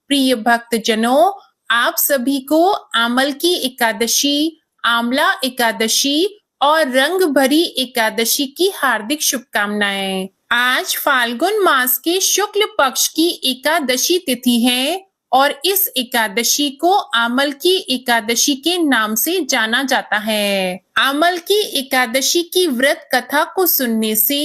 प्रिय भक्तजनों, आप सभी को आमल की एकादशी, आंवला एकादशी और रंग भरी एकादशी की हार्दिक शुभकामनाएं। आज फाल्गुन मास के शुक्ल पक्ष की एकादशी तिथि है और इस एकादशी को आमल की एकादशी के नाम से जाना जाता है। आमल की एकादशी की व्रत कथा को सुनने से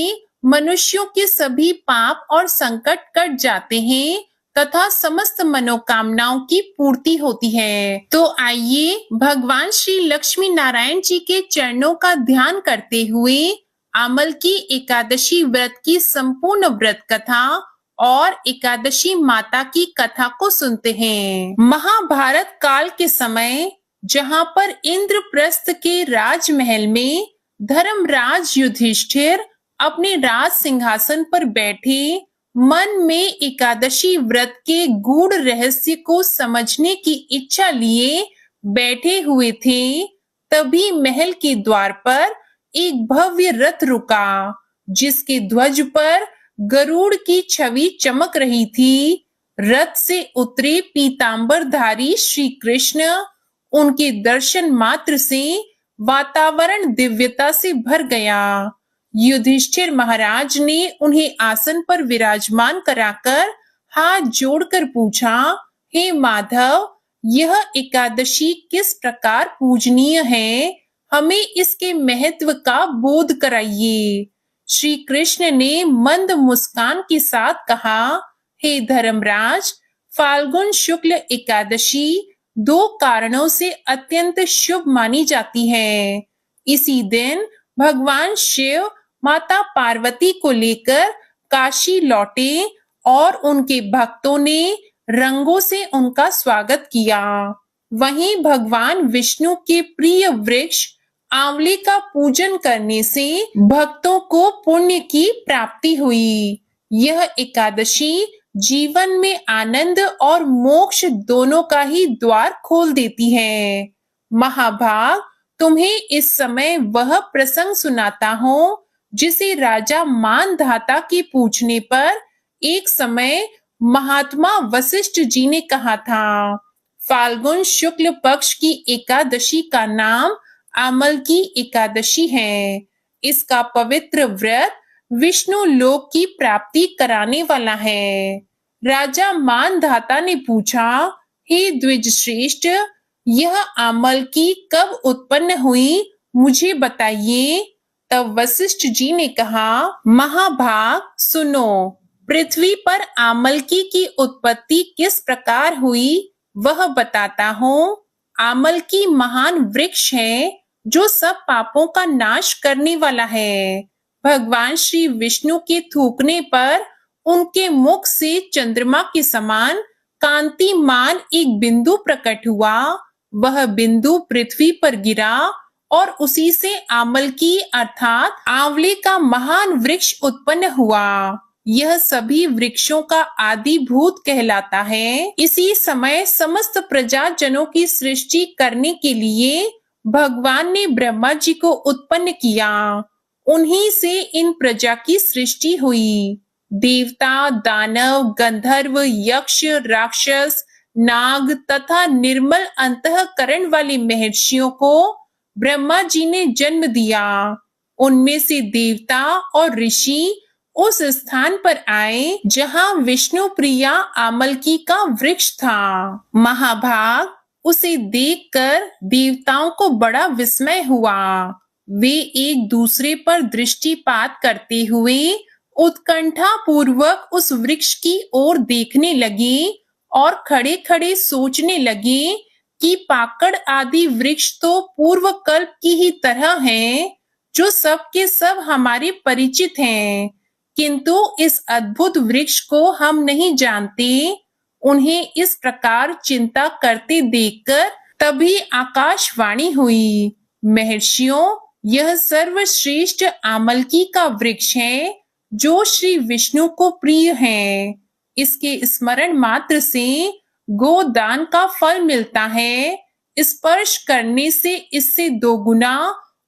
मनुष्यों के सभी पाप और संकट कट जाते हैं तथा समस्त मनोकामनाओं की पूर्ति होती है। तो आइए भगवान श्री लक्ष्मी नारायण जी के चरणों का ध्यान करते हुए आमल की एकादशी व्रत की संपूर्ण व्रत कथा और एकादशी माता की कथा को सुनते हैं। महाभारत काल के समय जहाँ पर इंद्रप्रस्थ के राजमहल में धर्मराज युधिष्ठिर अपने राज सिंहासन पर बैठे मन में एकादशी व्रत के गूढ़ रहस्य को समझने की इच्छा लिए बैठे हुए थे, तभी महल के द्वार पर एक भव्य रथ रुका, जिसके ध्वज पर गरुड़ की छवि चमक रही थी। रथ से उतरे पीतांबरधारी श्री कृष्ण, उनके दर्शन मात्र से वातावरण दिव्यता से भर गया। युधिष्ठिर महाराज ने उन्हें आसन पर विराजमान कराकर हाथ जोड़कर पूछा, हे माधव, यह एकादशी किस प्रकार पूजनीय है, हमें इसके महत्व का बोध कराइए। श्री कृष्ण ने मंद मुस्कान के साथ कहा, हे धर्मराज, फाल्गुन शुक्ल एकादशी 2 कारणों से अत्यंत शुभ मानी जाती है। इसी दिन भगवान शिव माता पार्वती को लेकर काशी लौटे और उनके भक्तों ने रंगों से उनका स्वागत किया। वहीं भगवान विष्णु के प्रिय वृक्ष आंवले का पूजन करने से भक्तों को पुण्य की प्राप्ति हुई। यह एकादशी जीवन में आनंद और मोक्ष दोनों का ही द्वार खोल देती है। महाभाग, तुम्हें इस समय वह प्रसंग सुनाता हूँ जिसे राजा मानधाता के पूछने पर एक समय महात्मा वशिष्ठ जी ने कहा था। फाल्गुन शुक्ल पक्ष की एकादशी का नाम आमल की एकादशी है। इसका पवित्र व्रत विष्णु लोक की प्राप्ति कराने वाला है। राजा मानधाता ने पूछा, हे द्विज श्रेष्ठ, यह आमल की कब उत्पन्न हुई, मुझे बताइए। तब वशिष्ठ जी ने कहा, महाभाग सुनो, पृथ्वी पर आमलकी की उत्पत्ति किस प्रकार हुई वह बताता हूँ। आमलकी महान वृक्ष है जो सब पापों का नाश करने वाला है। भगवान श्री विष्णु के थूकने पर उनके मुख से चंद्रमा के समान कांतिमान एक बिंदु प्रकट हुआ। वह बिंदु पृथ्वी पर गिरा और उसी से आमलकी अर्थात आंवले का महान वृक्ष उत्पन्न हुआ। यह सभी वृक्षों का आदिभूत कहलाता है। इसी समय समस्त प्रजाजनों की सृष्टि करने के लिए भगवान ने ब्रह्मा जी को उत्पन्न किया। उन्हीं से इन प्रजा की सृष्टि हुई। देवता, दानव, गंधर्व, यक्ष, राक्षस, नाग तथा निर्मल अंतःकरण वाले महर्षियों को ब्रह्मा जी ने जन्म दिया। उनमें से देवता और ऋषि उस स्थान पर आए जहां विष्णु प्रिया आमलकी का वृक्ष था। महाभाग, उसे देखकर देवताओं को बड़ा विस्मय हुआ। वे एक दूसरे पर दृष्टिपात करते हुए उत्कंठा पूर्वक उस वृक्ष की ओर देखने लगे और खड़े खड़े सोचने लगे कि पाकड़ आदि वृक्ष तो पूर्व कल्प की ही तरह हैं, जो सब के सब हमारे परिचित हैं, किंतु इस अद्भुत वृक्ष को हम नहीं जानते। उन्हें इस प्रकार चिंता करते देखकर तभी आकाशवाणी हुई, महर्षियों, यह सर्वश्रेष्ठ आमलकी का वृक्ष है जो श्री विष्णु को प्रिय है। इसके स्मरण मात्र से गोदान का फल मिलता है। स्पर्श करने से इससे 2 गुना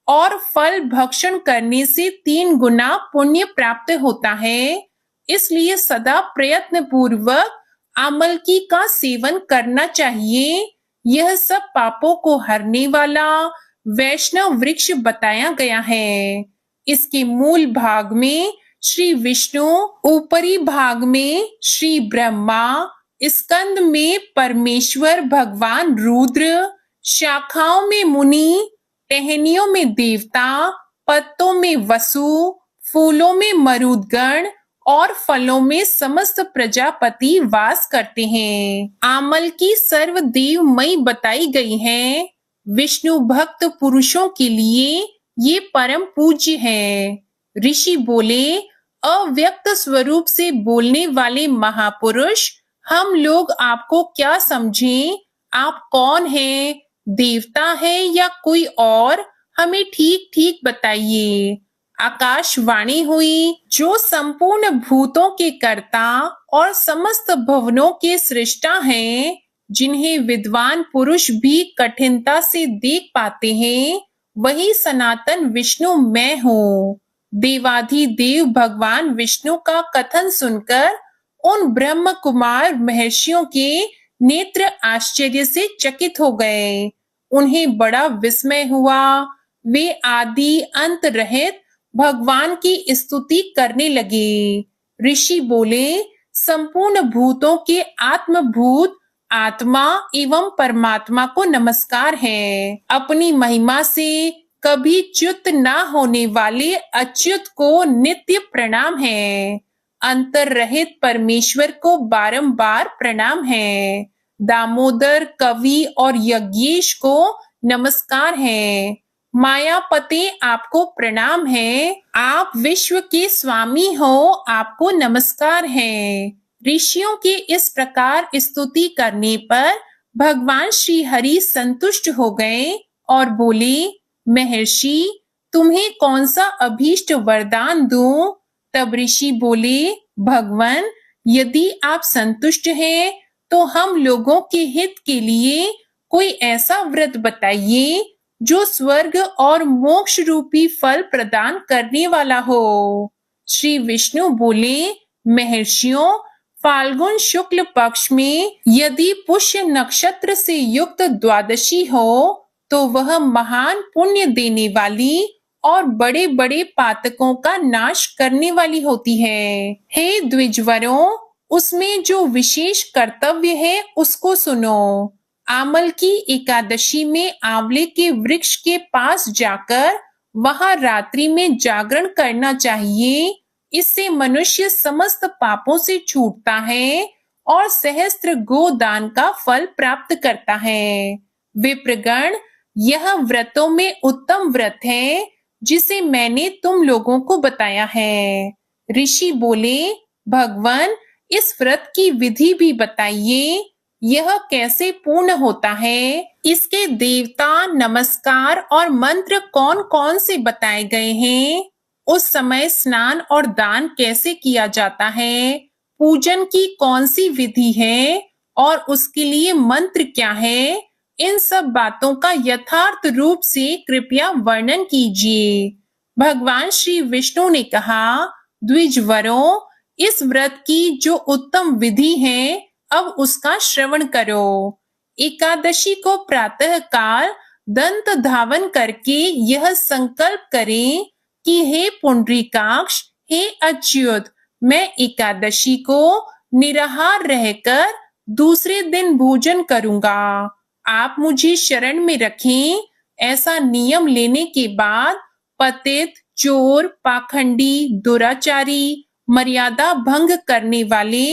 और फल भक्षण करने से 3 गुना पुण्य प्राप्त होता है। इसलिए सदा प्रयत्न पूर्वक आमलकी का सेवन करना चाहिए। यह सब पापों को हरने वाला वैष्णव वृक्ष बताया गया है। इसके मूल भाग में श्री विष्णु, ऊपरी भाग में श्री ब्रह्मा, स्कंद में परमेश्वर भगवान रुद्र, शाखाओं में मुनि, टहनियों में देवता, पत्तों में वसु, फूलों में मरुदगण और फलों में समस्त प्रजापति वास करते हैं। आमल की सर्वदेवमयी बताई गई है। विष्णु भक्त पुरुषों के लिए ये परम पूज्य है। ऋषि बोले, अव्यक्त स्वरूप से बोलने वाले महापुरुष, हम लोग आपको क्या समझें? आप कौन हैं? देवता है या कोई और? हमें ठीक ठीक बताइए। आकाशवाणी हुई, जो संपूर्ण भूतों के कर्ता और समस्त भवनों के सृष्टा हैं, जिन्हें विद्वान पुरुष भी कठिनता से देख पाते हैं, वही सनातन विष्णु मैं हूँ। देवाधिदेव भगवान विष्णु का कथन सुनकर उन ब्रह्म कुमार महर्षियों के नेत्र आश्चर्य से चकित हो गए। उन्हें बड़ा विस्मय हुआ। वे आदि अंत रहित भगवान की स्तुति करने लगे। ऋषि बोले, संपूर्ण भूतों के आत्मभूत आत्मा एवं परमात्मा को नमस्कार है। अपनी महिमा से कभी च्युत न होने वाले अच्युत को नित्य प्रणाम है। अंतर रहित परमेश्वर को बारंबार प्रणाम है। दामोदर, कवि और यज्ञेश को नमस्कार है। मायापते आपको प्रणाम है। आप विश्व के स्वामी हो, आपको नमस्कार है। ऋषियों के इस प्रकार स्तुति करने पर भगवान श्री हरि संतुष्ट हो गए और बोले, महर्षि, तुम्हें कौन सा अभीष्ट वरदान दूं? तब ऋषि बोले, भगवान, यदि आप संतुष्ट हैं तो हम लोगों के हित के लिए कोई ऐसा व्रत बताइए जो स्वर्ग और मोक्ष रूपी फल प्रदान करने वाला हो। श्री विष्णु बोले, महर्षियों, फाल्गुन शुक्ल पक्ष में यदि पुष्य नक्षत्र से युक्त द्वादशी हो तो वह महान पुण्य देने वाली और बड़े बड़े पातकों का नाश करने वाली होती है। हे द्विजवरों, उसमें जो विशेष कर्तव्य है उसको सुनो। आमल की एकादशी में आंवले के वृक्ष के पास जाकर वहां रात्रि में जागरण करना चाहिए। इससे मनुष्य समस्त पापों से छूटता है और सहस्त्र गोदान का फल प्राप्त करता है। विप्रगण, यह व्रतों में उत्तम व्रत है जिसे मैंने तुम लोगों को बताया है। ऋषि बोले, भगवान, इस व्रत की विधि भी बताइए। यह कैसे पूर्ण होता है? इसके देवता, नमस्कार और मंत्र कौन कौन से बताए गए हैं? उस समय स्नान और दान कैसे किया जाता है? पूजन की कौन सी विधि है और उसके लिए मंत्र क्या है? इन सब बातों का यथार्थ रूप से कृपया वर्णन कीजिए। भगवान श्री विष्णु ने कहा, द्विजवरों, इस व्रत की जो उत्तम विधि है, अब उसका श्रवण करो। एकादशी को प्रातः काल दंत धावन करके यह संकल्प करें कि हे पुंडरीकाक्ष, हे अच्युत, मैं एकादशी को निराहार रहकर दूसरे दिन भोजन करूंगा। आप मुझे शरण में रखें। ऐसा नियम लेने के बाद पतित, चोर, पाखंडी, दुराचारी, मर्यादा भंग करने वाले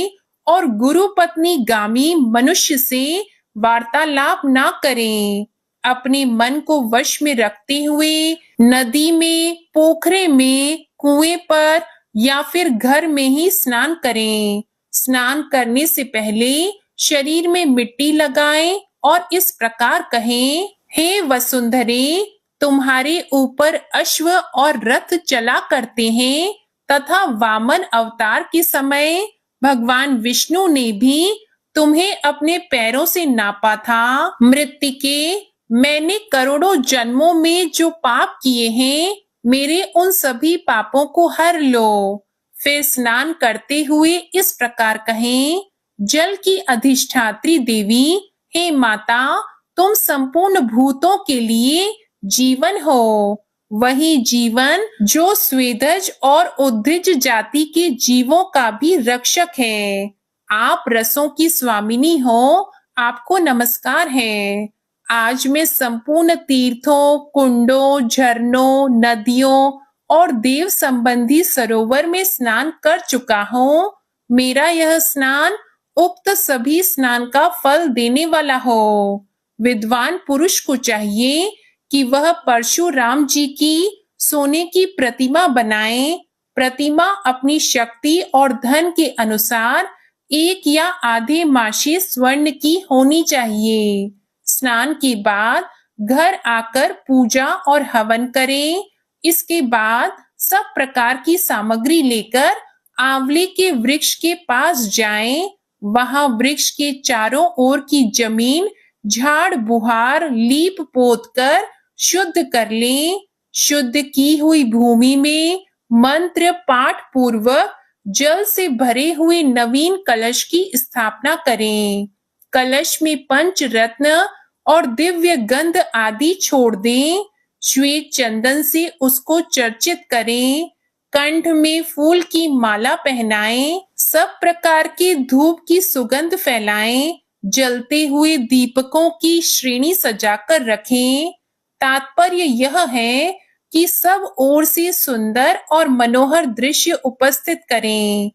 और गुरु पत्नी गामी मनुष्य से वार्तालाप ना करें। अपने मन को वश में रखते हुए नदी में, पोखरे में, कुएं पर या फिर घर में ही स्नान करें। स्नान करने से पहले शरीर में मिट्टी लगाएं और इस प्रकार कहें, हे वसुंधरे, तुम्हारे ऊपर अश्व और रथ चला करते हैं तथा वामन अवतार के समय भगवान विष्णु ने भी तुम्हें अपने पैरों से नापा था। मृत्तिके, मैंने करोड़ों जन्मों में जो पाप किए हैं, मेरे उन सभी पापों को हर लो। फिर स्नान करते हुए इस प्रकार कहें, जल की अधिष्ठात्री देवी, हे माता, तुम संपूर्ण भूतों के लिए जीवन हो। वही जीवन जो स्वेदज और उद्भिज जाति के जीवों का भी रक्षक है। आप रसों की स्वामिनी हो, आपको नमस्कार है। आज मैं संपूर्ण तीर्थों, कुंडों, झरनों, नदियों और देव संबंधी सरोवर में स्नान कर चुका हूँ। मेरा यह स्नान उक्त सभी स्नान का फल देने वाला हो। विद्वान पुरुष को चाहिए कि वह परशुराम जी की सोने की प्रतिमा बनाए। प्रतिमा अपनी शक्ति और धन के अनुसार 1 या आधे मासे स्वर्ण की होनी चाहिए। स्नान के बाद घर आकर पूजा और हवन करें। इसके बाद सब प्रकार की सामग्री लेकर आंवले के वृक्ष के पास जाएं। वहां वृक्ष के चारों ओर की जमीन झाड़ बुहार लीप पोत कर शुद्ध कर लें। शुद्ध की हुई भूमि में मंत्र पाठ पूर्वक जल से भरे हुए नवीन कलश की स्थापना करें। कलश में पंच रत्न और दिव्य गंध आदि छोड़ दें। श्वेत चंदन से उसको चर्चित करें। कंठ में फूल की माला पहनाएं। सब प्रकार के धूप की सुगंध फैलाएं। जलते हुए दीपकों की श्रेणी सजाकर रखें। तात्पर्य यह है कि सब ओर से सुंदर और मनोहर दृश्य उपस्थित करें।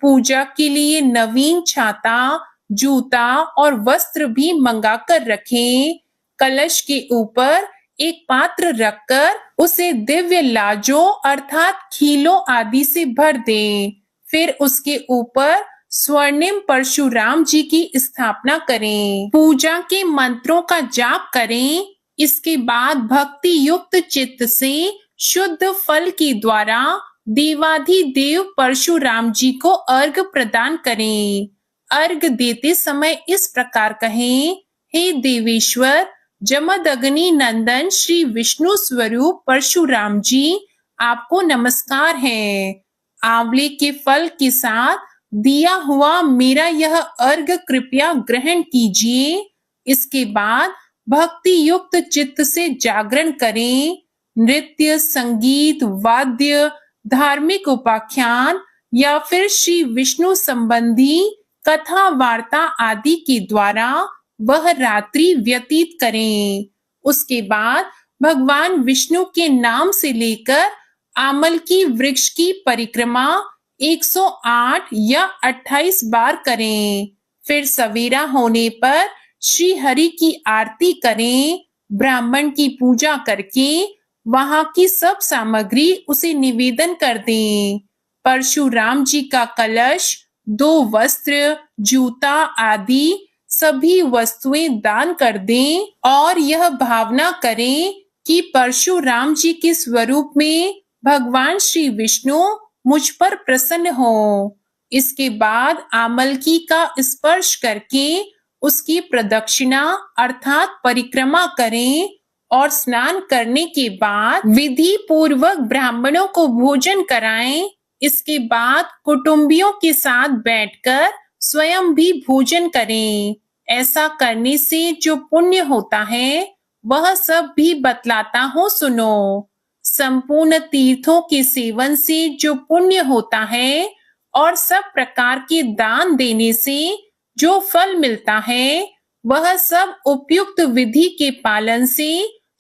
पूजा के लिए नवीन छाता, जूता और वस्त्र भी मंगाकर रखें। कलश के ऊपर एक पात्र रखकर उसे दिव्य लाजों अर्थात खीलों आदि से भर दें। फिर उसके ऊपर स्वर्णिम परशुराम जी की स्थापना करें। पूजा के मंत्रों का जाप करें। इसके बाद भक्ति युक्त चित्त से शुद्ध फल के द्वारा देवाधिदेव परशुराम जी को अर्घ प्रदान करें। अर्घ देते समय इस प्रकार कहें, हे देवेश्वर जमदग्नि नंदन श्री विष्णु स्वरूप परशुराम जी, आपको नमस्कार है। आंवले के फल के साथ दिया हुआ मेरा यह अर्घ कृपया ग्रहण कीजिए। इसके बाद भक्ति युक्त चित्त से जागरण करें। नृत्य, संगीत, वाद्य, धार्मिक उपाख्यान या फिर श्री विष्णु संबंधी कथा वार्ता आदि के द्वारा वह रात्रि व्यतीत करें। उसके बाद भगवान विष्णु के नाम से लेकर आमल की वृक्ष की परिक्रमा 108 या 28 बार करें। फिर सवेरा होने पर श्री हरि की आरती करें। ब्राह्मण की पूजा करके वहां की सब सामग्री उसे निवेदन कर दें। परशुराम जी का कलश, 2 वस्त्र, जूता आदि सभी वस्तुएं दान कर दें और यह भावना करें कि परशुराम जी के स्वरूप में भगवान श्री विष्णु मुझ पर प्रसन्न हो। इसके बाद आमलकी का स्पर्श करके उसकी प्रदक्षिणा अर्थात परिक्रमा करें और स्नान करने के बाद विधि पूर्वक ब्राह्मणों को भोजन कराएं। इसके बाद कुटुंबियों के साथ बैठकर स्वयं भी भोजन करें। ऐसा करने से जो पुण्य होता है वह सब भी बतलाता हूँ, सुनो। संपूर्ण तीर्थों के सेवन से जो पुण्य होता है और सब प्रकार के दान देने से जो फल मिलता है वह सब उपयुक्त विधि के पालन से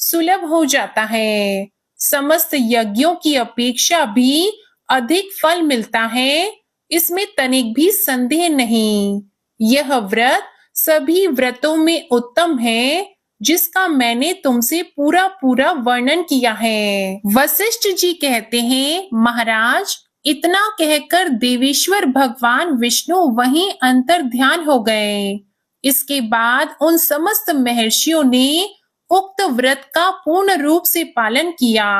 सुलभ हो जाता है। समस्त यज्ञों की अपेक्षा भी अधिक फल मिलता है, इसमें तनिक भी संदेह नहीं। यह व्रत सभी व्रतों में उत्तम है, जिसका मैंने तुमसे पूरा पूरा वर्णन किया है। वशिष्ठ जी कहते हैं, महाराज, इतना कहकर देवेश्वर भगवान विष्णु वहीं अंतर ध्यान हो गए। इसके बाद उन समस्त महर्षियों ने उक्त व्रत का पूर्ण रूप से पालन किया।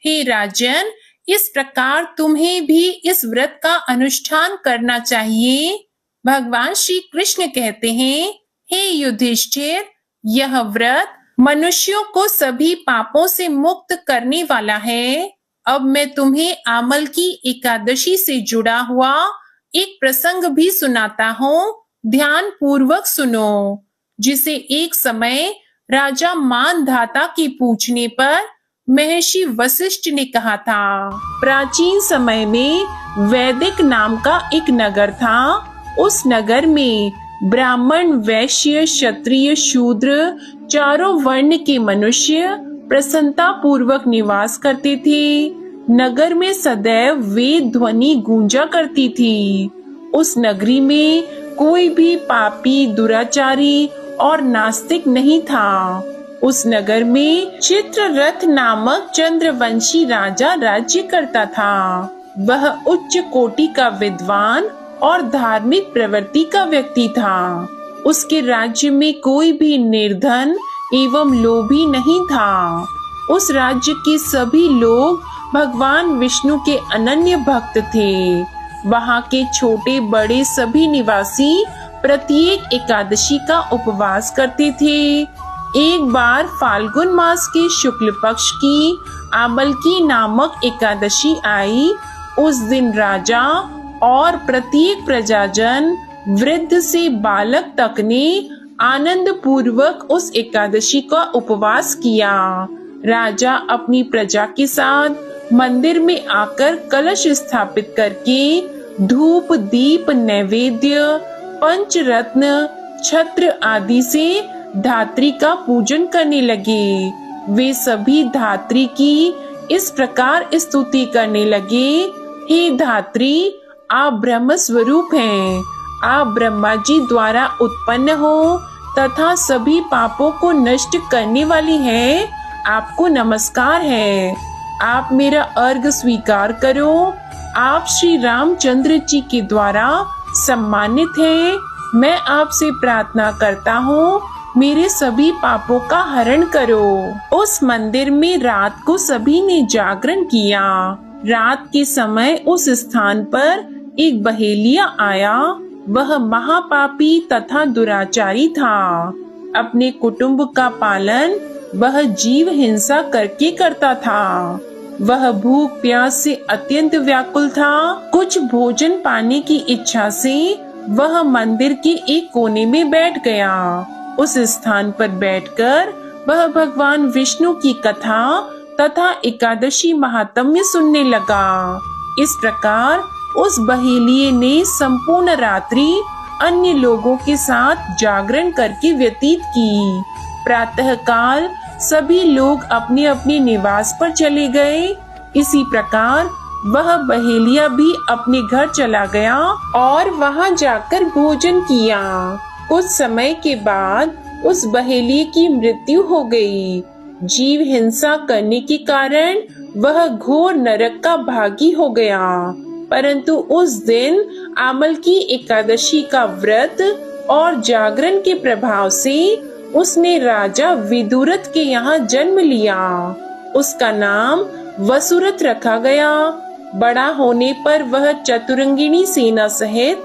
हे राजन, इस प्रकार तुम्हें भी इस व्रत का अनुष्ठान करना चाहिए। भगवान श्री कृष्ण कहते हैं, हे युधिष्ठिर, यह व्रत मनुष्यों को सभी पापों से मुक्त करने वाला है। अब मैं तुम्हें आमल की एकादशी से जुड़ा हुआ एक प्रसंग भी सुनाता हूँ। ध्यान पूर्वक सुनो, जिसे एक समय राजा मानधाता के पूछने पर महर्षि वशिष्ठ ने कहा था। प्राचीन समय में वैदिक नाम का एक नगर था। उस नगर में ब्राह्मण, वैश्य, क्षत्रिय, शूद्र चारों वर्ण के मनुष्य प्रसन्नता पूर्वक निवास करते थे। नगर में सदैव वेद ध्वनि गूंजा करती थी। उस नगरी में कोई भी पापी, दुराचारी और नास्तिक नहीं था। उस नगर में चित्ररथ नामक चंद्रवंशी राजा राज्य करता था। वह उच्च कोटि का विद्वान और धार्मिक प्रवृत्ति का व्यक्ति था। उसके राज्य में कोई भी निर्धन एवं लोभी नहीं था। उस राज्य के सभी लोग भगवान विष्णु के अनन्य भक्त थे। वहाँ के छोटे बड़े सभी निवासी प्रत्येक एकादशी का उपवास करते थे। एक बार फाल्गुन मास के शुक्ल पक्ष की आमलकी नामक एकादशी आई। उस दिन राजा और प्रत्येक प्रजाजन, वृद्ध से बालक तक ने आनंद पूर्वक उस एकादशी का उपवास किया। राजा अपनी प्रजा के साथ मंदिर में आकर कलश स्थापित करके धूप, दीप, नैवेद्य, पंचरत्न, छत्र आदि से धात्री का पूजन करने लगे। वे सभी धात्री की इस प्रकार स्तुति करने लगे, हे धात्री, आप ब्रह्म स्वरूप हैं। आप ब्रह्मा जी द्वारा उत्पन्न हो तथा सभी पापों को नष्ट करने वाली हैं। आपको नमस्कार है। आप मेरा अर्घ स्वीकार करो। आप श्री रामचंद्र जी के द्वारा सम्मानित हैं। मैं आपसे प्रार्थना करता हूँ, मेरे सभी पापों का हरण करो। उस मंदिर में रात को सभी ने जागरण किया। रात के समय उस स्थान पर एक बहेलिया आया। वह महापापी तथा दुराचारी था। अपने कुटुंब का पालन वह जीव हिंसा करके करता था। वह भूख प्यास से अत्यंत व्याकुल था। कुछ भोजन पाने की इच्छा से वह मंदिर के एक कोने में बैठ गया। उस स्थान पर बैठकर वह भगवान विष्णु की कथा तथा एकादशी महात्म्य सुनने लगा। इस प्रकार उस बहेलिये ने संपूर्ण रात्रि अन्य लोगों के साथ जागरण करके व्यतीत की। प्रातःकाल सभी लोग अपने अपने निवास पर चले गए। इसी प्रकार वह बहेलिया भी अपने घर चला गया और वहां जाकर भोजन किया। कुछ समय के बाद उस बहेलिये की मृत्यु हो गई। जीव हिंसा करने के कारण वह घोर नरक का भागी हो गया। परंतु उस दिन आमलकी एकादशी का व्रत और जागरण के प्रभाव से उसने राजा विदुरथ के यहाँ जन्म लिया। उसका नाम वसुरथ रखा गया। बड़ा होने पर वह चतुरंगिणी सेना सहित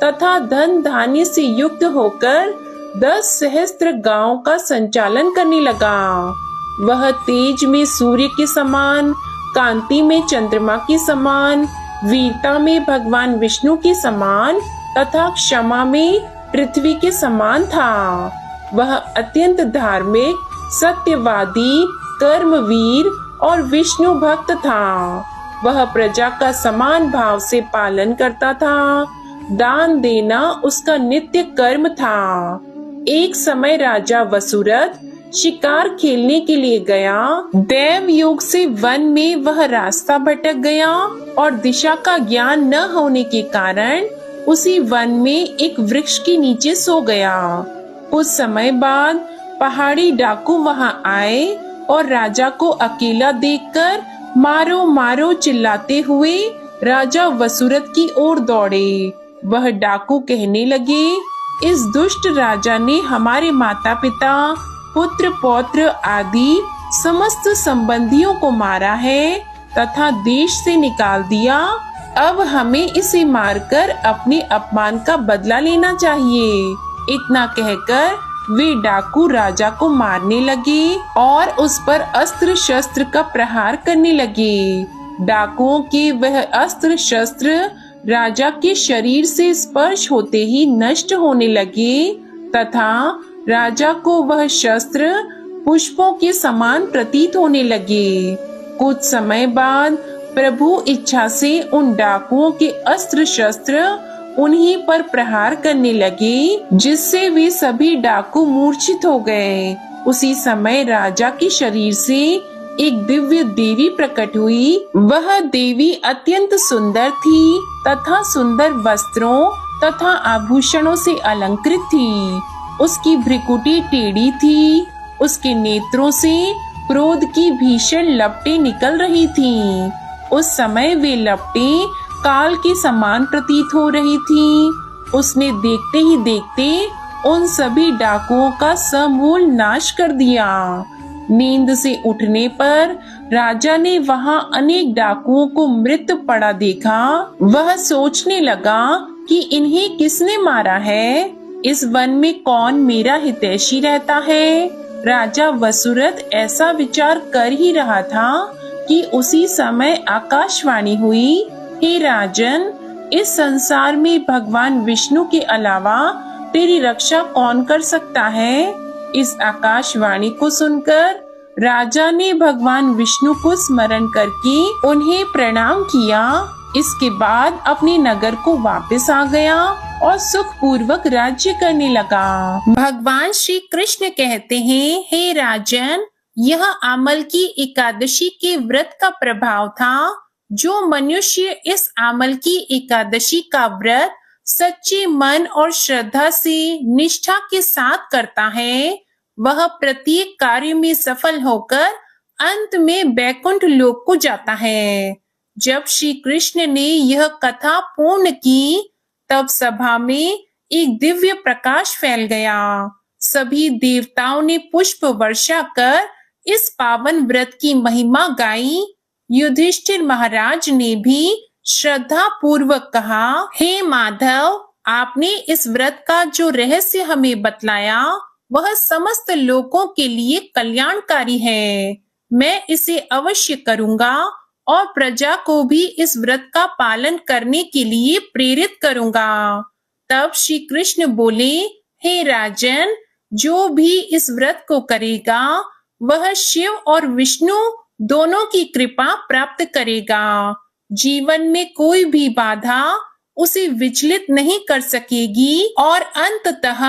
तथा धन धान्य से युक्त होकर 10 सहस्त्र गांव का संचालन करने लगा। वह तेज में सूर्य के समान, कांति में चंद्रमा के समान, वीरता में भगवान विष्णु के समान तथा क्षमा में पृथ्वी के समान था। वह अत्यंत धार्मिक, सत्यवादी, कर्मवीर और विष्णु भक्त था। वह प्रजा का समान भाव से पालन करता था। दान देना उसका नित्य कर्म था। एक समय राजा वसुरथ शिकार खेलने के लिए गया। देव योग से वन में वह रास्ता भटक गया और दिशा का ज्ञान न होने के कारण उसी वन में एक वृक्ष के नीचे सो गया। कुछ समय बाद पहाड़ी डाकू वहां आए और राजा को अकेला देखकर मारो मारो चिल्लाते हुए राजा वसुरथ की ओर दौड़े। वह डाकू कहने लगे, इस दुष्ट राजा ने हमारे माता पिता, पुत्र पौत्र आदि समस्त संबंधियों को मारा है तथा देश से निकाल दिया। अब हमें इसे मारकर अपने अपमान का बदला लेना चाहिए। इतना कहकर वे डाकू राजा को मारने लगे और उस पर अस्त्र शस्त्र का प्रहार करने लगे। डाकुओं के वह अस्त्र शस्त्र राजा के शरीर से स्पर्श होते ही नष्ट होने लगे तथा राजा को वह शस्त्र पुष्पों के समान प्रतीत होने लगे। कुछ समय बाद प्रभु इच्छा से उन डाकुओं के अस्त्र शस्त्र उन्हीं पर प्रहार करने लगे, जिससे वे सभी डाकू मूर्छित हो गए। उसी समय राजा के शरीर से एक दिव्य देवी प्रकट हुई। वह देवी अत्यंत सुंदर थी तथा सुंदर वस्त्रों तथा आभूषणों से अलंकृत थी। उसकी भ्रिकुटी टेढ़ी थी। उसके नेत्रों से क्रोध की भीषण लपटें निकल रही थीं। उस समय वे लपटें काल के समान प्रतीत हो रही थीं। उसने देखते ही देखते उन सभी डाकुओं का समूल नाश कर दिया। नींद से उठने पर राजा ने वहां अनेक डाकुओं को मृत पड़ा देखा। वह सोचने लगा कि इन्हें किसने मारा है। इस वन में कौन मेरा हितैषी रहता है। राजा वसुरथ ऐसा विचार कर ही रहा था कि उसी समय आकाशवाणी हुई, हे राजन, इस संसार में भगवान विष्णु के अलावा तेरी रक्षा कौन कर सकता है। इस आकाशवाणी को सुनकर राजा ने भगवान विष्णु को स्मरण करके उन्हें प्रणाम किया। इसके बाद अपने नगर को वापस आ गया और सुख पूर्वक राज्य करने लगा। भगवान श्री कृष्ण कहते हैं, हे राजन, यह आमल की एकादशी के व्रत का प्रभाव था। जो मनुष्य इस आमल की एकादशी का व्रत सच्चे मन और श्रद्धा से निष्ठा के साथ करता है, वह प्रत्येक कार्य में सफल होकर अंत में बैकुंठ लोक को जाता है। जब श्री कृष्ण ने यह कथा पूर्ण की, तब सभा में एक दिव्य प्रकाश फैल गया। सभी देवताओं ने पुष्प वर्षा कर इस पावन व्रत की महिमा गाई। युधिष्ठिर महाराज ने भी श्रद्धा पूर्वक कहा, हे माधव, आपने इस व्रत का जो रहस्य हमें बतलाया वह समस्त लोगों के लिए कल्याणकारी है। मैं इसे अवश्य करूंगा और प्रजा को भी इस व्रत का पालन करने के लिए प्रेरित करूंगा। तब श्री कृष्ण बोले, हे राजन, जो भी इस व्रत को करेगा वह शिव और विष्णु दोनों की कृपा प्राप्त करेगा। जीवन में कोई भी बाधा उसे विचलित नहीं कर सकेगी और अंततः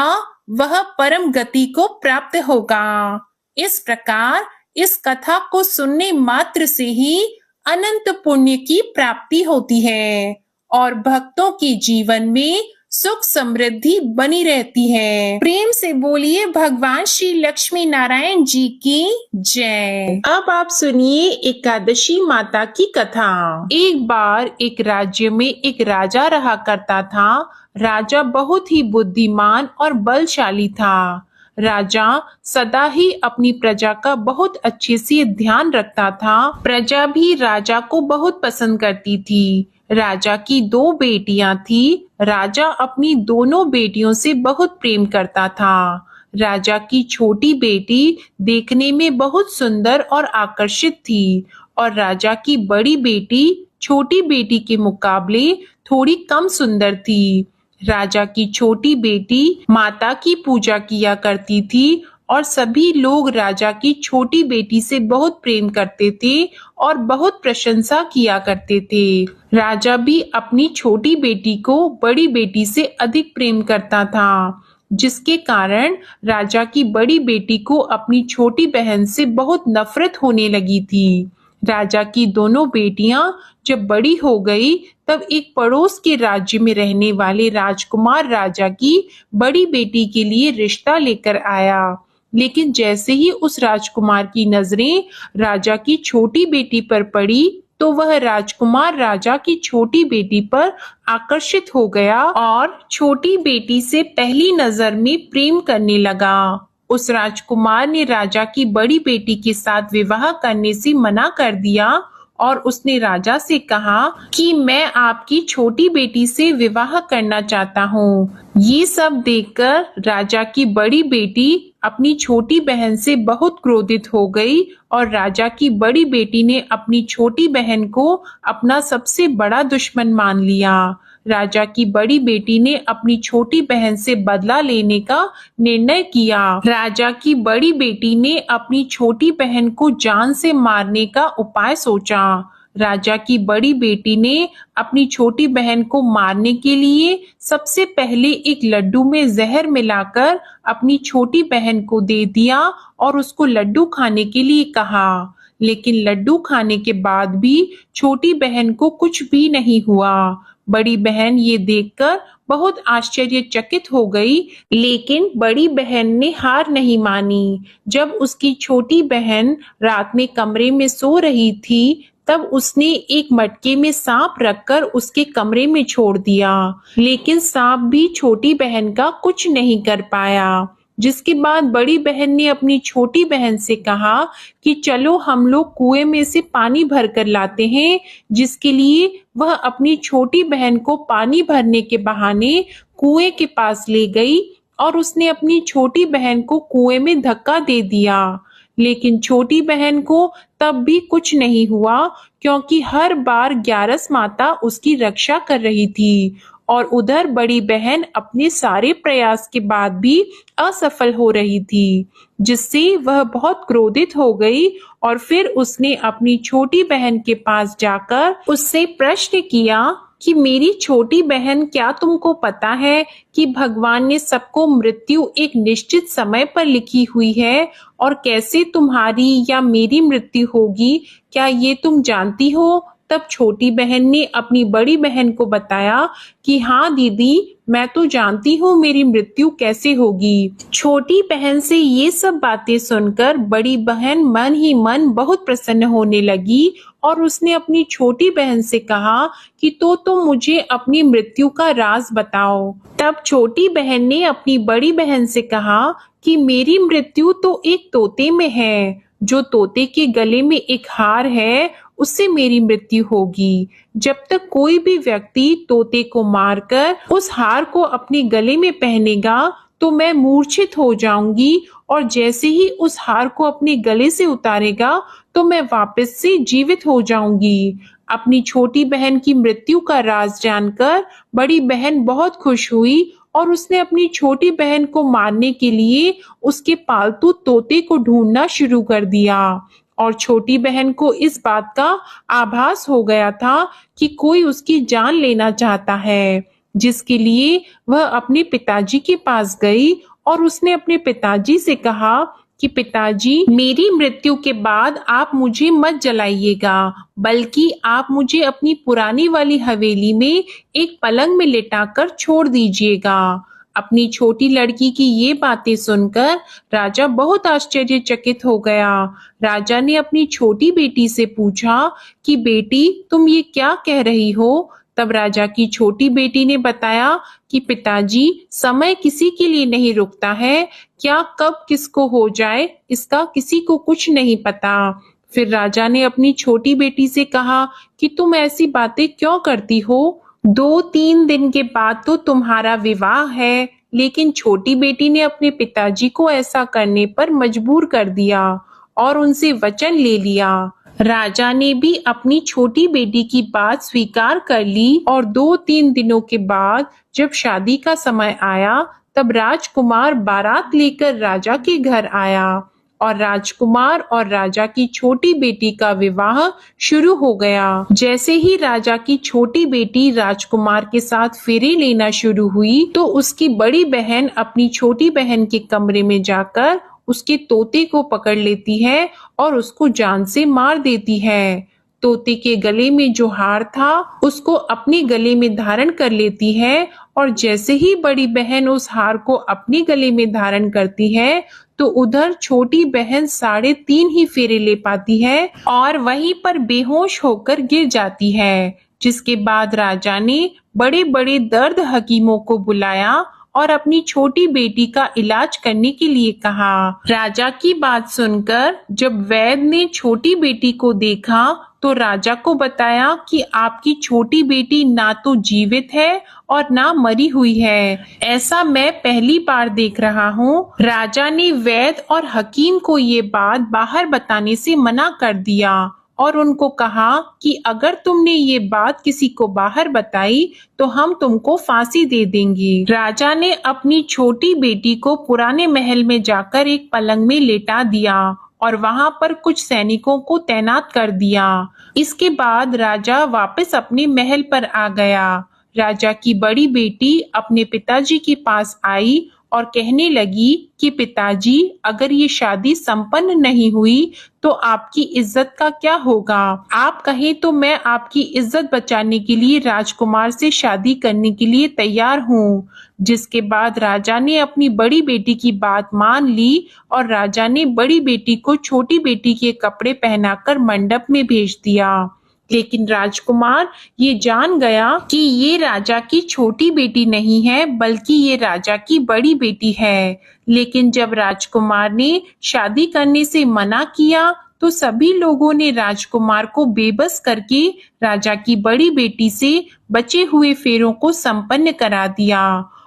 वह परम गति को प्राप्त होगा। इस प्रकार इस कथा को सुनने मात्र से ही अनंत पुण्य की प्राप्ति होती है और भक्तों के जीवन में सुख समृद्धि बनी रहती है। प्रेम से बोलिए भगवान श्री लक्ष्मी नारायण जी की जय। अब आप सुनिए एकादशी माता की कथा। एक बार एक राज्य में एक राजा रहा करता था। राजा बहुत ही बुद्धिमान और बलशाली था। राजा सदा ही अपनी प्रजा का बहुत अच्छे से ध्यान रखता था। प्रजा भी राजा को बहुत पसंद करती थी। राजा की 2 बेटियां थी। राजा अपनी दोनों बेटियों से बहुत प्रेम करता था। राजा की छोटी बेटी देखने में बहुत सुंदर और आकर्षित थी और राजा की बड़ी बेटी छोटी बेटी के मुकाबले थोड़ी कम सुंदर थी। राजा की छोटी बेटी माता की पूजा किया करती थी और सभी लोग राजा की छोटी बेटी से बहुत प्रेम करते थे और बहुत प्रशंसा किया करते थे। राजा भी अपनी छोटी बेटी को बड़ी बेटी से अधिक प्रेम करता था, जिसके कारण राजा की बड़ी बेटी को अपनी छोटी बहन से बहुत नफरत होने लगी थी। राजा की दोनों बेटियां जब बड़ी हो गई, तब एक पड़ोस के राज्य में रहने वाले राजकुमार राजा की बड़ी बेटी के लिए रिश्ता लेकर आया। लेकिन जैसे ही उस राजकुमार की नजरें राजा की छोटी बेटी पर पड़ी, तो वह राजकुमार राजा की छोटी बेटी पर आकर्षित हो गया और छोटी बेटी से पहली नजर में प्रेम करने लगा। उस राजकुमार ने राजा की बड़ी बेटी के साथ विवाह करने से मना कर दिया और उसने राजा से कहा कि मैं आपकी छोटी बेटी से विवाह करना चाहता हूँ। ये सब देखकर राजा की बड़ी बेटी अपनी छोटी बहन से बहुत क्रोधित हो गई और राजा की बड़ी बेटी ने अपनी छोटी बहन को अपना सबसे बड़ा दुश्मन मान लिया। राजा की बड़ी बेटी ने अपनी छोटी बहन से बदला लेने का निर्णय किया। राजा की बड़ी बेटी ने अपनी छोटी बहन को जान से मारने का उपाय सोचा। राजा की बड़ी बेटी ने अपनी छोटी बहन को मारने के लिए सबसे पहले एक लड्डू में जहर मिलाकर अपनी छोटी बहन को दे दिया और उसको लड्डू खाने के लिए कहा। लेकिन लड्डू खाने के बाद भी छोटी बहन को कुछ भी नहीं हुआ। बड़ी बहन ये देखकर बहुत आश्चर्यचकित हो गई, लेकिन बड़ी बहन ने हार नहीं मानी। जब उसकी छोटी बहन रात में कमरे में सो रही थी, तब उसने एक मटके में सांप रखकर उसके कमरे में छोड़ दिया, लेकिन सांप भी छोटी बहन का कुछ नहीं कर पाया। जिसके बाद बड़ी बहन ने अपनी छोटी बहन से कहा कि चलो हम लोग कुएं में से पानी भर कर लाते हैं, जिसके लिए वह अपनी छोटी बहन को पानी भरने के बहाने कुएं के पास ले गई और उसने अपनी छोटी बहन को कुएं में धक्का दे दिया। लेकिन छोटी बहन को तब भी कुछ नहीं हुआ, क्योंकि हर बार ग्यारस माता उसकी रक्षा कर रही थी और उधर बड़ी बहन अपने सारे प्रयास के बाद भी असफल हो रही थी, जिससे वह बहुत क्रोधित हो गई और फिर उसने अपनी छोटी बहन के पास जाकर उससे प्रश्न किया कि मेरी छोटी बहन, क्या तुमको पता है कि भगवान ने सबको मृत्यु एक निश्चित समय पर लिखी हुई है और कैसे तुम्हारी या मेरी मृत्यु होगी, क्या ये तुम जानती हो? तब छोटी बहन ने अपनी बड़ी बहन को बताया कि हाँ दीदी, मैं तो जानती हूँ मेरी मृत्यु कैसे होगी। छोटी बहन से ये सब बातें सुनकर बड़ी बहन मन ही मन बहुत प्रसन्न होने लगी और उसने अपनी छोटी बहन से कहा कि तो तुम मुझे अपनी मृत्यु का राज बताओ। तब छोटी बहन ने अपनी बड़ी बहन से कहा कि मेरी मृत्यु तो एक तोते में है, जो तोते के गले में एक हार है, उससे मेरी मृत्यु होगी। जब तक कोई भी व्यक्ति तोते को मारकर उस हार को अपने गले में पहनेगा, तो मैं मूर्छित हो जाऊंगी और जैसे ही उस हार को अपने गले से उतारेगा, तो मैं वापस से जीवित हो जाऊंगी। अपनी छोटी बहन की मृत्यु का राज जानकर बड़ी बहन बहुत खुश हुई और उसने अपनी छोटी बहन को मारने के लिए उसके पालतू तोते को ढूंढना शुरू कर दिया। और छोटी बहन को इस बात का आभास हो गया था कि कोई उसकी जान लेना चाहता है, जिसके लिए वह अपने पिताजी के पास गई और उसने अपने पिताजी से कहा कि पिताजी, मेरी मृत्यु के बाद आप मुझे मत जलाइएगा, बल्कि आप मुझे अपनी पुरानी वाली हवेली में एक पलंग में लिटाकर छोड़ दीजिएगा। अपनी छोटी लड़की की ये बातें सुनकर राजा बहुत आश्चर्यचकित हो गया। राजा ने अपनी छोटी बेटी से पूछा कि बेटी, तुम ये क्या कह रही हो? तब राजा की छोटी बेटी ने बताया कि पिताजी, समय किसी के लिए नहीं रुकता है, क्या कब किसको हो जाए इसका किसी को कुछ नहीं पता। फिर राजा ने अपनी छोटी बेटी से कहा कि तुम ऐसी बातें क्यों करती हो? 2-3 दिन के बाद तो तुम्हारा विवाह है। लेकिन छोटी बेटी ने अपने पिताजी को ऐसा करने पर मजबूर कर दिया और उनसे वचन ले लिया। राजा ने भी अपनी छोटी बेटी की बात स्वीकार कर ली और 2-3 दिनों के बाद जब शादी का समय आया, तब राजकुमार बारात लेकर राजा के घर आया और राजकुमार और राजा की छोटी बेटी का विवाह शुरू हो गया। जैसे ही राजा की छोटी बेटी राजकुमार के साथ फेरे लेना शुरू हुई, तो उसकी बड़ी बहन अपनी छोटी बहन के कमरे में जाकर उसके तोते को पकड़ लेती है और उसको जान से मार देती है। तोते के गले में जो हार था, उसको अपने गले में धारण कर लेती है और जैसे ही बड़ी बहन उस हार को अपने गले में धारण करती है, तो उधर छोटी बहन 3.5 ही फेरे ले पाती है और वहीं पर बेहोश होकर गिर जाती है। जिसके बाद राजा ने बड़े बड़े दर्द हकीमों को बुलाया और अपनी छोटी बेटी का इलाज करने के लिए कहा। राजा की बात सुनकर जब वैद्य ने छोटी बेटी को देखा, तो राजा को बताया कि आपकी छोटी बेटी ना तो जीवित है और ना मरी हुई है। ऐसा मैं पहली बार देख रहा हूँ। राजा ने वैद्य और हकीम को ये बात बाहर बताने से मना कर दिया और उनको कहा कि अगर तुमने ये बात किसी को बाहर बताई तो हम तुमको फांसी दे देंगे। राजा ने अपनी छोटी बेटी को पुराने महल में जाकर एक पलंग में लेटा दिया और वहां पर कुछ सैनिकों को तैनात कर दिया। इसके बाद राजा वापस अपने महल पर आ गया। राजा की बड़ी बेटी अपने पिताजी के पास आई और कहने लगी कि पिताजी, अगर ये शादी संपन्न नहीं हुई तो आपकी इज्जत का क्या होगा? आप कहें तो मैं आपकी इज्जत बचाने के लिए राजकुमार से शादी करने के लिए तैयार हूँ। जिसके बाद राजा ने अपनी बड़ी बेटी की बात मान ली और राजा ने बड़ी बेटी को छोटी बेटी के कपड़े पहनाकर मंडप में भेज दिया। लेकिन राजकुमार ये जान गया कि ये राजा की छोटी बेटी नहीं है, बल्कि ये राजा की बड़ी बेटी है। लेकिन जब राजकुमार ने शादी करने से मना किया तो सभी लोगों ने राजकुमार को बेबस करके राजा की बड़ी बेटी से बचे हुए फेरों को संपन्न करा दिया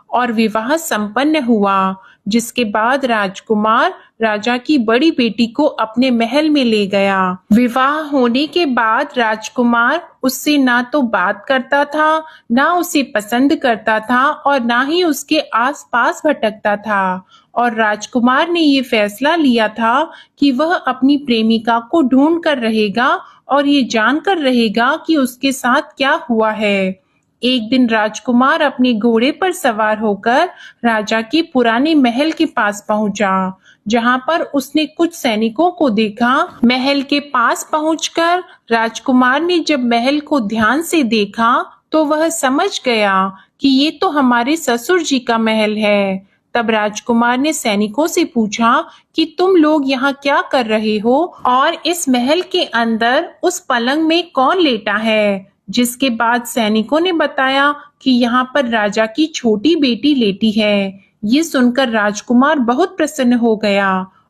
और विवाह संपन्न हुआ। जिसके बाद राजकुमार राजा की बड़ी बेटी को अपने महल में ले गया। विवाह होने के बाद राजकुमार उससे ना तो बात करता था, ना उसे पसंद करता था और ना ही उसके आसपास भटकता था। और राजकुमार ने ये फैसला लिया था कि वह अपनी प्रेमिका को ढूंढ कर रहेगा और ये जानकर रहेगा कि उसके साथ क्या हुआ है। एक दिन राजकुमार अपने घोड़े पर सवार होकर राजा के पुराने महल के पास पहुंचा, जहां पर उसने कुछ सैनिकों को देखा। महल के पास पहुंचकर राजकुमार ने जब महल को ध्यान से देखा तो वह समझ गया कि ये तो हमारे ससुर जी का महल है। तब राजकुमार ने सैनिकों से पूछा कि तुम लोग यहाँ क्या कर रहे हो और इस महल के अंदर उस पलंग में कौन लेटा है? जिसके बाद सैनिकों ने बताया कि यहाँ पर राजा की छोटी बेटी लेटी है। ये सुनकर राजकुमार बहुत प्रसन्न हो गया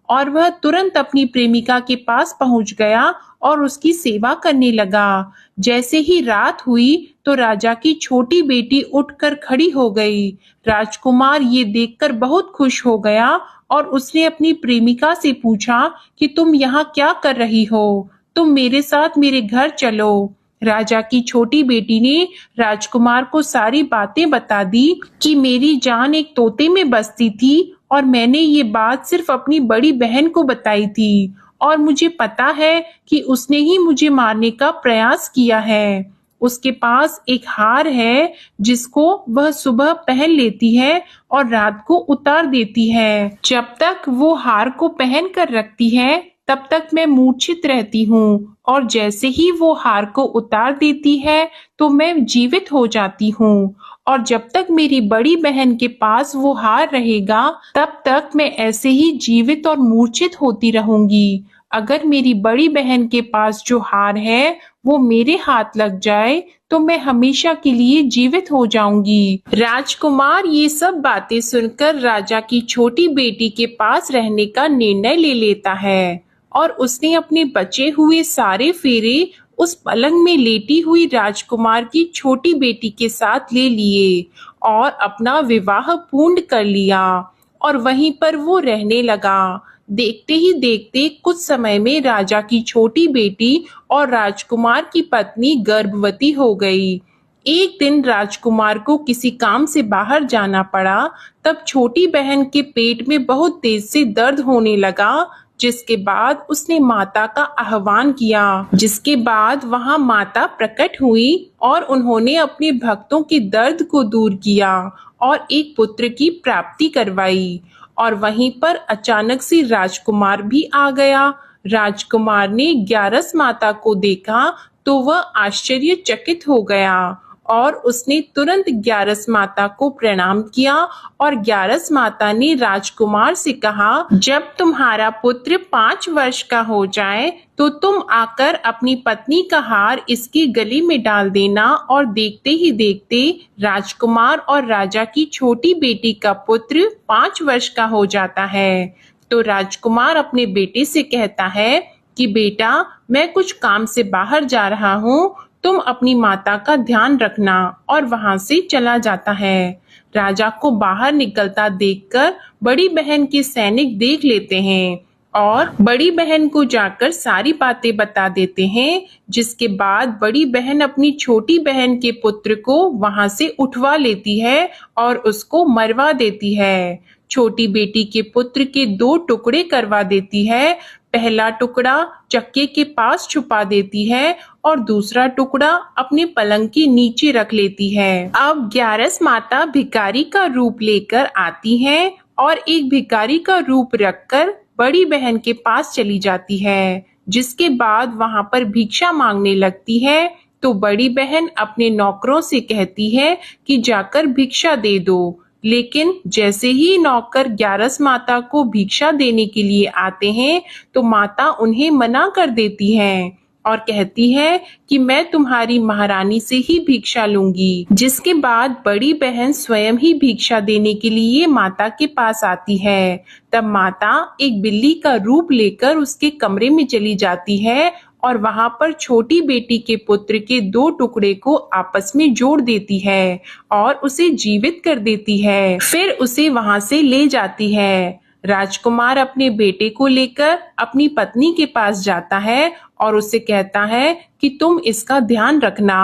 और वह तुरंत अपनी प्रेमिका के पास पहुंच गया और उसकी सेवा करने लगा। जैसे ही रात हुई तो राजा की छोटी बेटी उठकर खड़ी हो गई। राजकुमार ये देखकर बहुत खुश हो गया और उसने अपनी प्रेमिका से पूछा कि तुम यहाँ क्या कर रही हो? तुम मेरे साथ मेरे घर चलो। राजा की छोटी बेटी ने राजकुमार को सारी बातें बता दी कि मेरी जान एक तोते में बसती थी और मैंने ये बात सिर्फ अपनी बड़ी बहन को बताई थी और मुझे पता है कि उसने ही मुझे मारने का प्रयास किया है। उसके पास एक हार है जिसको वह सुबह पहन लेती है और रात को उतार देती है। जब तक वो हार को पहन कर रखती है तब तक मैं मूर्छित रहती हूँ और जैसे ही वो हार को उतार देती है तो मैं जीवित हो जाती हूँ और जब तक मेरी बड़ी बहन के पास वो हार रहेगा तब तक मैं ऐसे ही जीवित और मूर्छित होती रहूंगी। अगर मेरी बड़ी बहन के पास जो हार है वो मेरे हाथ लग जाए तो मैं हमेशा के लिए जीवित हो जाऊंगी। राजकुमार ये सब बातें सुनकर राजा की छोटी बेटी के पास रहने का निर्णय ले लेता है और उसने अपने बचे हुए सारे फेरे उस पलंग में लेटी हुई राजकुमार की छोटी बेटी के साथ ले लिए और अपना विवाह पूर्ण कर लिया और वहीं पर वो रहने लगा। देखते ही देखते कुछ समय में राजा की छोटी बेटी और राजकुमार की पत्नी गर्भवती हो गई। एक दिन राजकुमार को किसी काम से बाहर जाना पड़ा। तब छोटी बहन के पेट में बहुत तेज से दर्द होने लगा, जिसके बाद उसने माता का आह्वान किया। जिसके बाद वहां माता प्रकट हुई और उन्होंने अपने भक्तों के दर्द को दूर किया और एक पुत्र की प्राप्ति करवाई। और वहीं पर अचानक से राजकुमार भी आ गया। राजकुमार ने ग्यारस माता को देखा तो वह आश्चर्यचकित हो गया और उसने तुरंत ग्यारस माता को प्रणाम किया और ग्यारस माता ने राजकुमार से कहा, जब तुम्हारा पुत्र 5 वर्ष का हो जाए तो तुम आकर अपनी पत्नी का हार इसके गले में डाल देना। और देखते ही देखते राजकुमार और राजा की छोटी बेटी का पुत्र 5 वर्ष का हो जाता है। तो राजकुमार अपने बेटे से कहता है कि बेटा मैं कुछ काम से बाहर जा रहा हूँ, तुम अपनी माता का ध्यान रखना, और वहां से चला जाता है। राजा को बाहर निकलता देखकर बड़ी बहन के सैनिक देख लेते हैं और बड़ी बहन को जाकर सारी बातें बता देते हैं, जिसके बाद बड़ी बहन अपनी छोटी बहन के पुत्र को वहां से उठवा लेती है और उसको मरवा देती है। छोटी बेटी के पुत्र के 2 टुकड़े करवा देती है। पहला टुकड़ा चक्के के पास छुपा देती है और दूसरा टुकड़ा अपने पलंग के नीचे रख लेती है। अब ग्यारस माता भिखारी का रूप लेकर आती है और एक भिखारी का रूप रखकर बड़ी बहन के पास चली जाती है, जिसके बाद वहां पर भिक्षा मांगने लगती है। तो बड़ी बहन अपने नौकरों से कहती है कि जाकर भिक्षा दे दो, लेकिन जैसे ही नौकर ग्यारस माता को भिक्षा देने के लिए आते हैं तो माता उन्हें मना कर देती है और कहती है कि मैं तुम्हारी महारानी से ही भिक्षा लूंगी। जिसके बाद बड़ी बहन स्वयं ही भिक्षा देने के लिए माता के पास आती है। तब माता एक बिल्ली का रूप लेकर उसके कमरे में चली जाती है और वहां पर छोटी बेटी के पुत्र के 2 टुकड़े को आपस में जोड़ देती है और उसे जीवित कर देती है। फिर उसे वहां से ले जाती है। राजकुमार अपने बेटे को लेकर अपनी पत्नी के पास जाता है और उससे कहता है कि तुम इसका ध्यान रखना।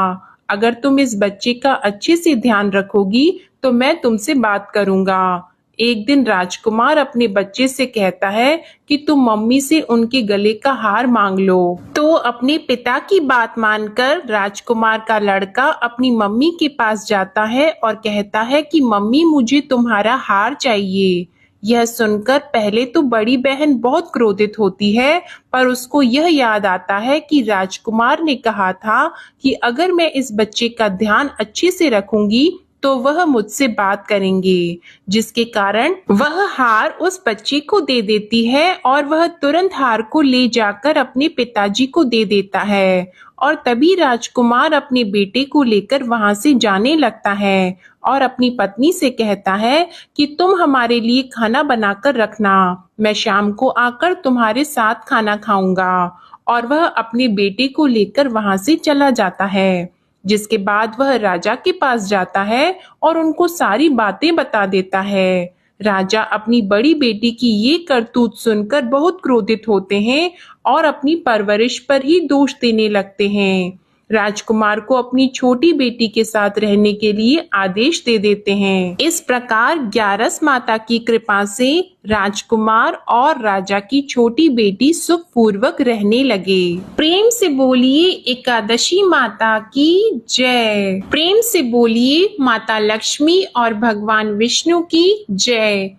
अगर तुम इस बच्चे का अच्छे से ध्यान रखोगी तो मैं तुमसे बात करूंगा। एक दिन राजकुमार अपने बच्चे से कहता है कि तुम मम्मी से उनके गले का हार मांग लो। तो अपने पिता की बात मानकर राजकुमार का लड़का अपनी मम्मी के पास जाता है और कहता है कि मम्मी मुझे तुम्हारा हार चाहिए। यह सुनकर पहले तो बड़ी बहन बहुत क्रोधित होती है, पर उसको यह याद आता है कि राजकुमार ने कहा था कि अगर मैं इस बच्चे का ध्यान अच्छे से रखूंगी तो वह मुझसे बात करेंगे, जिसके कारण वह हार उस बच्चे को दे देती है और वह तुरंत हार को ले जाकर अपने पिताजी को दे देता है। और तभी राजकुमार अपने बेटे को लेकर वहां से जाने लगता है और अपनी पत्नी से कहता है कि तुम हमारे लिए खाना बनाकर रखना, मैं शाम को आकर तुम्हारे साथ खाना खाऊंगा। और वह अपने बेटे को लेकर वहां से चला जाता है। जिसके बाद वह राजा के पास जाता है और उनको सारी बातें बता देता है। राजा अपनी बड़ी बेटी की ये करतूत सुनकर बहुत क्रोधित होते हैं और अपनी परवरिश पर ही दोष देने लगते हैं। राजकुमार को अपनी छोटी बेटी के साथ रहने के लिए आदेश दे देते हैं। इस प्रकार ग्यारस माता की कृपा से राजकुमार और राजा की छोटी बेटी सुखपूर्वक रहने लगे। प्रेम से बोलिए एकादशी माता की जय। प्रेम से बोलिए माता लक्ष्मी और भगवान विष्णु की जय।